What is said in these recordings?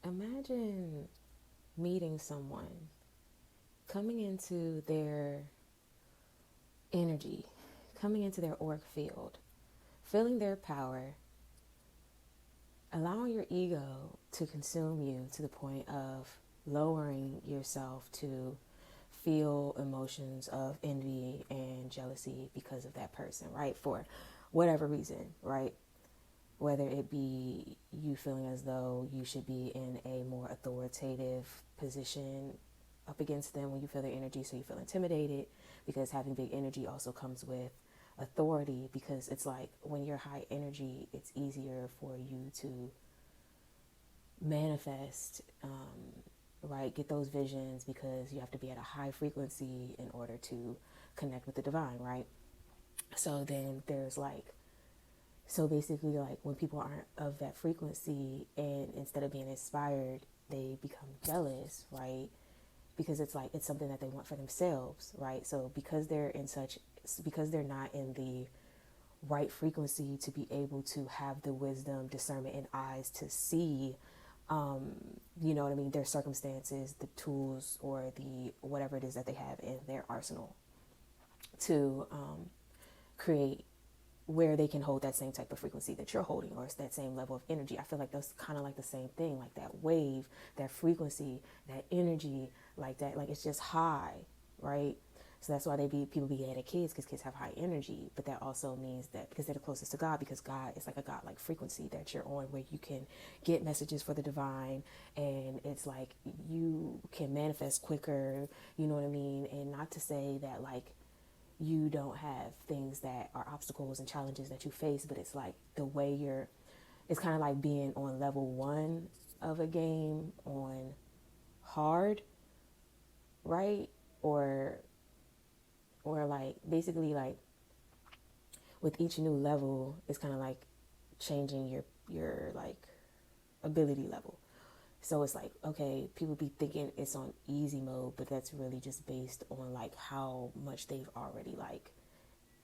Imagine meeting someone, coming into their energy, coming into their auric field, feeling their power, allowing your ego to consume you to the point of lowering yourself to feel emotions of envy and jealousy because of that person, right? For whatever reason, right? Whether it be you feeling as though you should be in a more authoritative position up against them when you feel their energy, so you feel intimidated, because having big energy also comes with authority, because it's like when you're high energy, it's easier for you to manifest, right? Get those visions, because you have to be at a high frequency in order to connect with the divine, right? So then there's like, so basically, like when people aren't of that frequency, and instead of being inspired, they become jealous, right? Because it's like, it's something that they want for themselves, right? So because they're not in the right frequency to be able to have the wisdom, discernment, and eyes to see, you know what I mean, their circumstances, the tools, or the whatever it is that they have in their arsenal to create where they can hold that same type of frequency that you're holding, or it's that same level of energy. I feel like that's kind of like the same thing, like that wave, that frequency, that energy, like that, like it's just high, right? So that's why people be at kids, because kids have high energy. But that also means that because they're the closest to God, because God is like a God-like frequency that you're on, where you can get messages for the divine, and it's like you can manifest quicker, you know what I mean? And not to say that like you don't have things that are obstacles and challenges that you face, but it's like the way it's kind of like being on level 1 of a game on hard, right? Or like basically like with each new level, it's kind of like changing your like ability level. So it's like, okay, people be thinking it's on easy mode, but that's really just based on like how much they've already like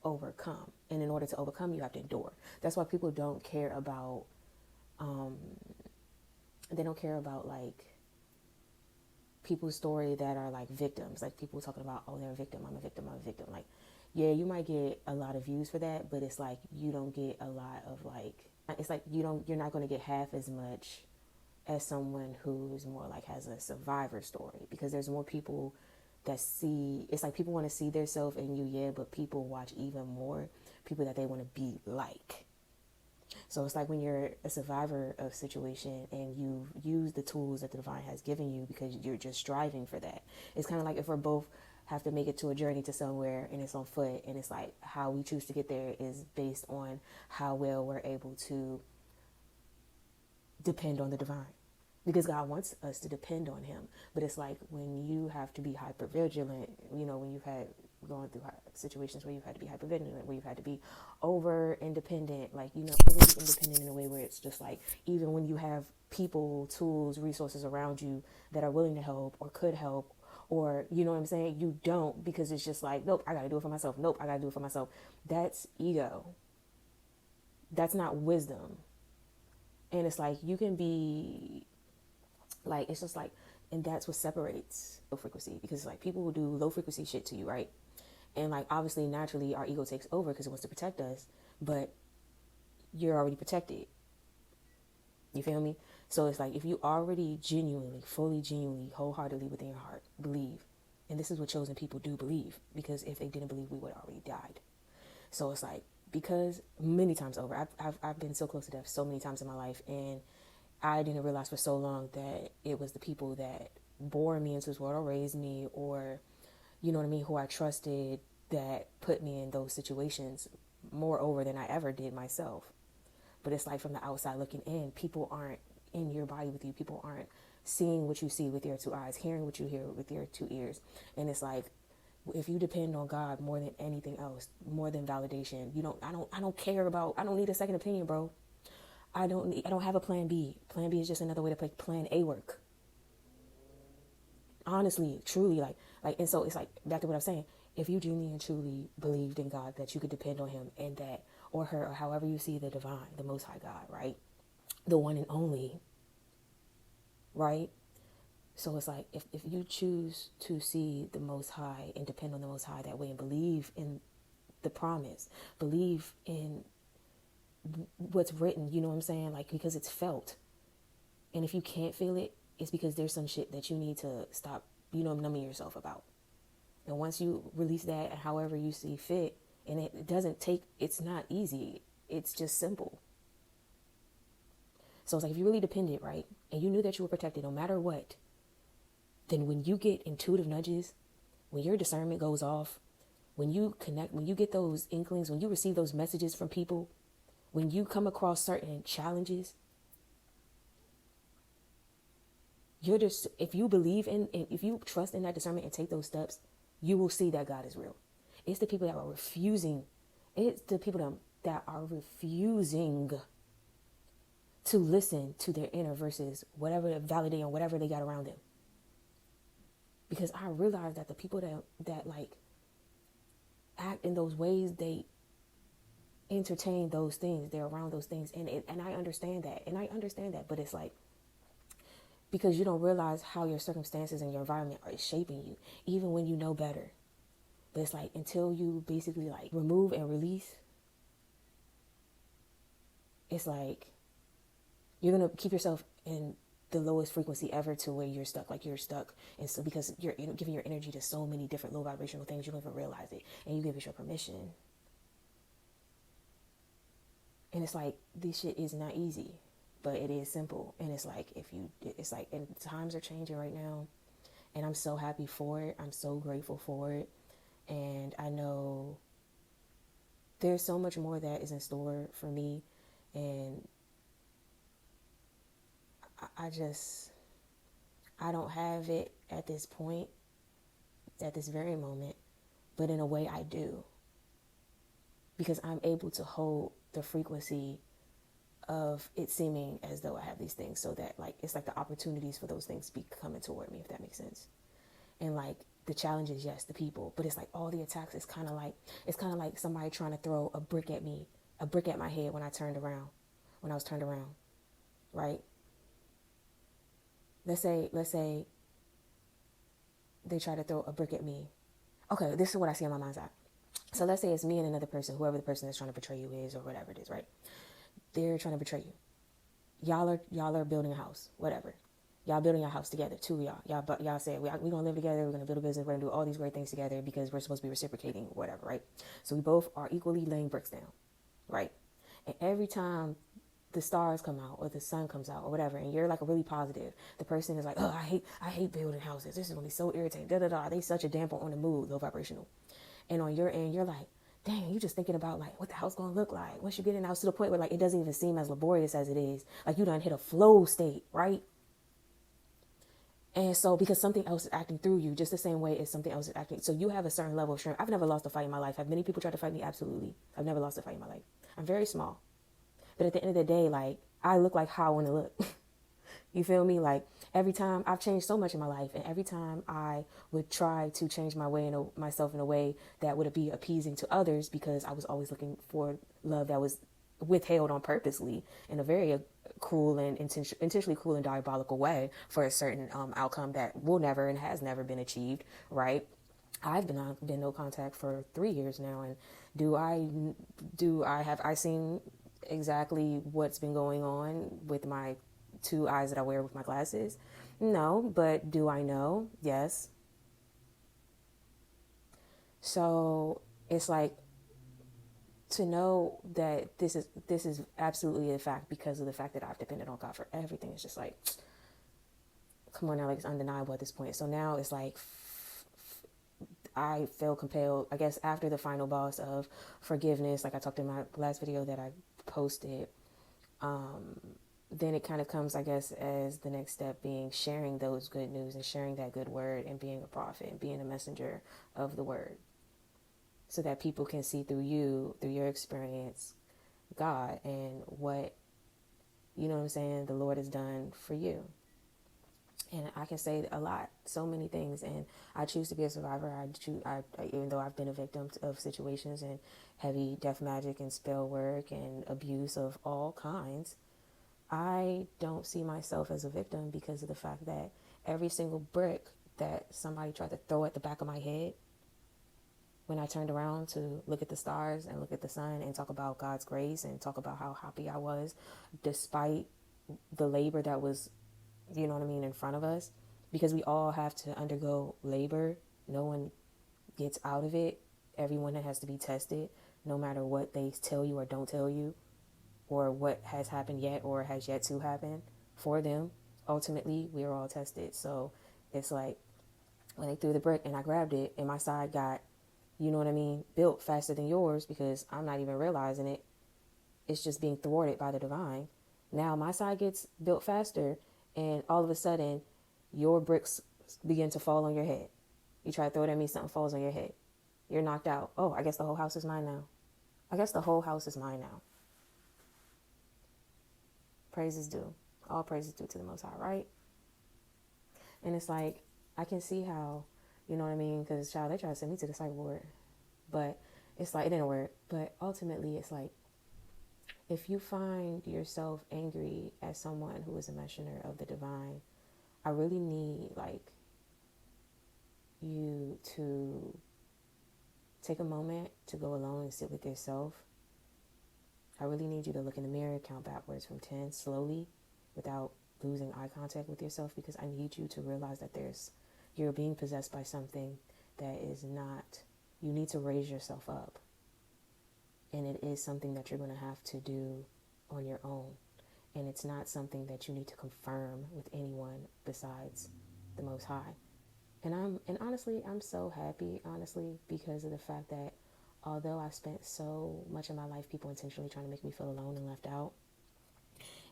overcome. And in order to overcome, you have to endure. That's why people don't care about they don't care about like people's story that are like victims, like people talking about, oh, they're a victim, I'm a victim, I'm a victim. Like, yeah, you might get a lot of views for that, but it's like you don't get a lot of like, it's like you're not going to get half as much as someone who's more like has a survivor story, because there's more people that see, it's like people want to see themselves in you, yeah, but people watch even more people that they want to be like. So it's like when you're a survivor of a situation and you use the tools that the divine has given you because you're just striving for that. It's kind of like if we're both have to make it to a journey to somewhere and it's on foot, and it's like how we choose to get there is based on how well we're able to depend on the divine, because God wants us to depend on him. But it's like when you have to be hyper vigilant, you know, when you've had going through situations where you've had to be hyper vigilant, where you've had to be over independent, like, you know, overly independent in a way where it's just like, even when you have people, tools, resources around you that are willing to help or could help, or, you know what I'm saying, you don't, because it's just like, nope, I gotta do it for myself. Nope, I gotta do it for myself. That's ego. That's not wisdom. And it's like you can be like, it's just like, and that's what separates low frequency, because like people will do low frequency shit to you, right? And like obviously naturally our ego takes over because it wants to protect us, but you're already protected. You feel me? So it's like if you already genuinely, fully, genuinely, wholeheartedly within your heart believe, and this is what chosen people do believe, because if they didn't believe, we would have already died. So it's like, because many times over, I've been so close to death so many times in my life, and I didn't realize for so long that it was the people that bore me into this world or raised me, or, you know what I mean, who I trusted, that put me in those situations more over than I ever did myself. But it's like from the outside looking in, people aren't in your body with you. People aren't seeing what you see with your two eyes, hearing what you hear with your two ears. And it's like, if you depend on God more than anything else, more than validation, I don't care about, I don't need a second opinion, bro. I don't have a plan B. Plan B is just another way to make plan A work. Honestly, truly, and so it's like, back to what I'm saying. If you genuinely and truly believed in God, that you could depend on him, and that, or her, or however you see the divine, the most high God, right? The one and only, right? So it's like if you choose to see the Most High and depend on the Most High that way and believe in the promise, believe in what's written, you know what I'm saying? Like, because it's felt. And if you can't feel it, it's because there's some shit that you need to stop, numbing yourself about. And once you release that, however you see fit, and it doesn't take, it's not easy. It's just simple. So it's like if you really depended, right, and you knew that you were protected no matter what, then when you get intuitive nudges, when your discernment goes off, when you connect, when you get those inklings, when you receive those messages from people, when you come across certain challenges, you're just, if you believe in, if you trust in that discernment and take those steps, you will see that God is real. It's the people that are refusing. It's the people that are refusing to listen to their inner versus whatever validating whatever they got around them. Because I realize that the people that like act in those ways, they entertain those things. They're around those things, and I understand that, But it's like, because you don't realize how your circumstances and your environment are shaping you, even when you know better. But it's like until you basically like remove and release, it's like you're gonna keep yourself in the lowest frequency ever to where you're stuck. And so because you're giving your energy to so many different low vibrational things, you don't even realize it, and you give it your permission. And it's like, this shit is not easy, but it is simple. And it's like, and times are changing right now, and I'm so happy for it. I'm so grateful for it. And I know there's so much more that is in store for me. And I don't have it at this point, at this very moment, but in a way I do. Because I'm able to hold the frequency of it seeming as though I have these things, so that like, it's like the opportunities for those things be coming toward me, if that makes sense. And like the challenges, yes, the people, but it's like all the attacks, it's kind of like somebody trying to throw a brick at my head when I was turned around, right? Let's say they try to throw a brick at me. Okay, this is what I see on my mind's eye. So let's say it's me and another person, whoever the person that's trying to betray you is, or whatever it is, right? They're trying to betray you. Y'all are building a house, whatever. Y'all building your house together, two of y'all. Y'all say, we're going to live together, we're going to build a business, we're going to do all these great things together because we're supposed to be reciprocating, whatever, right? So we both are equally laying bricks down, right? And every time the stars come out or the sun comes out or whatever, and you're like a really positive, the person is like, oh, I hate building houses. This is going to be so irritating, They such a damper on the mood, low vibrational. And on your end, you're like, dang, you just thinking about like what the house going to look like once you get in the house, to the point where like it doesn't even seem as laborious as it is. Like you done hit a flow state, right? And so because something else is acting through you, just the same way as something else is acting. So you have a certain level of strength. I've never lost a fight in my life. Have many people tried to fight me? Absolutely. I've never lost a fight in my life. I'm very small. But at the end of the day, like, I look like how I want to look. You feel me? Like, every time I've changed so much in my life, and every time I would try to change myself in a way that would be appeasing to others, because I was always looking for love that was withheld on purposely in a very cruel and intentionally cruel and diabolical way for a certain outcome that will never and has never been achieved, right? I've been no contact for 3 years now, and have I seen exactly what's been going on with my 2 eyes that I wear with my glasses? No, but do I know? Yes. So it's like, to know that this is absolutely a fact, because of the fact that I've depended on God for everything. It's just like, come on now, like, it's undeniable at this point. So now it's like, I feel compelled, I guess, after the final boss of forgiveness, like I talked in my last video that I posted, then it kind of comes, I guess, as the next step being sharing those good news and sharing that good word and being a prophet and being a messenger of the word, so that people can see through you, through your experience, God and what, you know what I'm saying, the Lord has done for you. And I can say a lot, so many things. And I choose to be a survivor. Even though I've been a victim of situations and heavy death magic and spell work and abuse of all kinds, I don't see myself as a victim because of the fact that every single brick that somebody tried to throw at the back of my head, when I turned around to look at the stars and look at the sun and talk about God's grace and talk about how happy I was despite the labor that was, you know what I mean, in front of us, because we all have to undergo labor. No one gets out of it. Everyone has to be tested, no matter what they tell you or don't tell you, or what has happened yet or has yet to happen for them. Ultimately, we are all tested. So it's like when they threw the brick and I grabbed it and my side got, you know what I mean, built faster than yours because I'm not even realizing it. It's just being thwarted by the divine. Now my side gets built faster and all of a sudden your bricks begin to fall on your head. You try to throw it at me, something falls on your head. You're knocked out. Oh, I guess the whole house is mine now. I guess the whole house is mine now. Praise is due. All praise is due to the Most High, right? And it's like, I can see how, you know what I mean? Because, child, they tried to send me to the psych ward. But it's like, it didn't work. But ultimately, it's like, if you find yourself angry at someone who is a messenger of the divine, I really need, like, you to take a moment to go alone and sit with yourself. I really need you to look in the mirror, count backwards from 10 slowly without losing eye contact with yourself, because I need you to realize that you're being possessed by something that is not, you need to raise yourself up. And it is something that you're going to have to do on your own. And it's not something that you need to confirm with anyone besides the Most High. And honestly, I'm so happy, honestly, because of the fact that although I spent so much of my life people intentionally trying to make me feel alone and left out,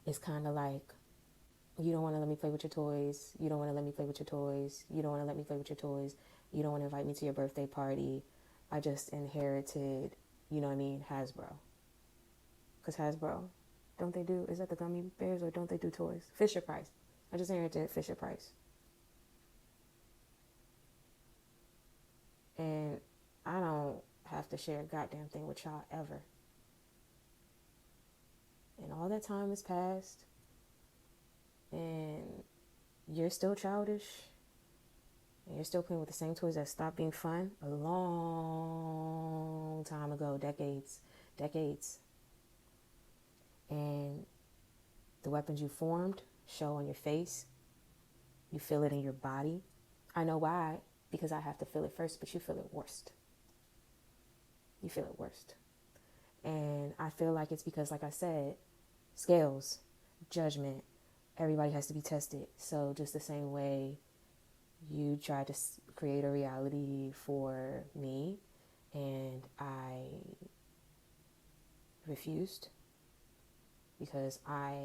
it's kind of like, you don't want to let me play with your toys. You don't want to let me play with your toys. You don't want to let me play with your toys. You don't want to invite me to your birthday party. I just inherited, you know what I mean, Hasbro. Because Hasbro, don't they do, is that the gummy bears or don't they do toys? Fisher Price. I just inherited Fisher Price. And I don't have to share a goddamn thing with y'all ever. And all that time has passed. And you're still childish. And you're still playing with the same toys that stopped being fun a long time ago. Decades. And the weapons you formed show on your face. You feel it in your body. I know why. Because I have to feel it first, but you feel it worst. You feel it worst. And I feel like it's because, like I said, scales, judgment, everybody has to be tested. So just the same way you tried to create a reality for me and I refused because I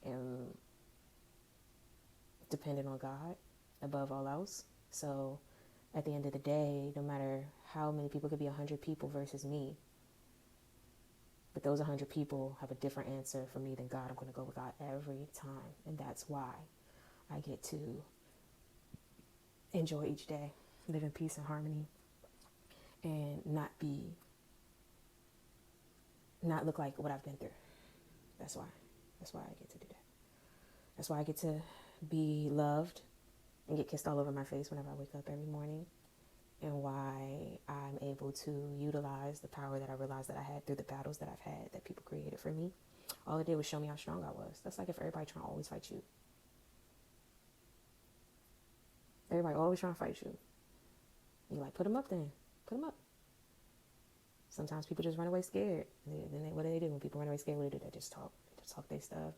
am dependent on God above all else. So at the end of the day, no matter how many people, could be 100 people versus me, but those 100 people have a different answer for me than God. I'm going to go with God every time. And that's why I get to enjoy each day, live in peace and harmony, and not look like what I've been through. That's why I get to do that. That's why I get to be loved and get kissed all over my face whenever I wake up every morning, and why I'm able to utilize the power that I realized that I had through the battles that I've had that people created for me. All it did was show me how strong I was. That's like if everybody trying to always fight you. Everybody always trying to fight you. You're like, put them up then. Put them up. Sometimes people just run away scared. What do they do when people run away scared? What do? They just talk. They just talk their stuff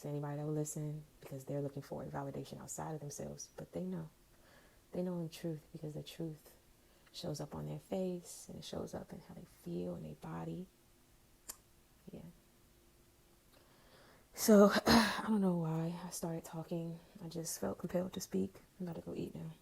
to anybody that will listen, because they're looking for validation outside of themselves. But they know in truth, because the truth shows up on their face and it shows up in how they feel in their body. Yeah. So I don't know why I started talking. I just felt compelled to speak. I'm about to go eat now.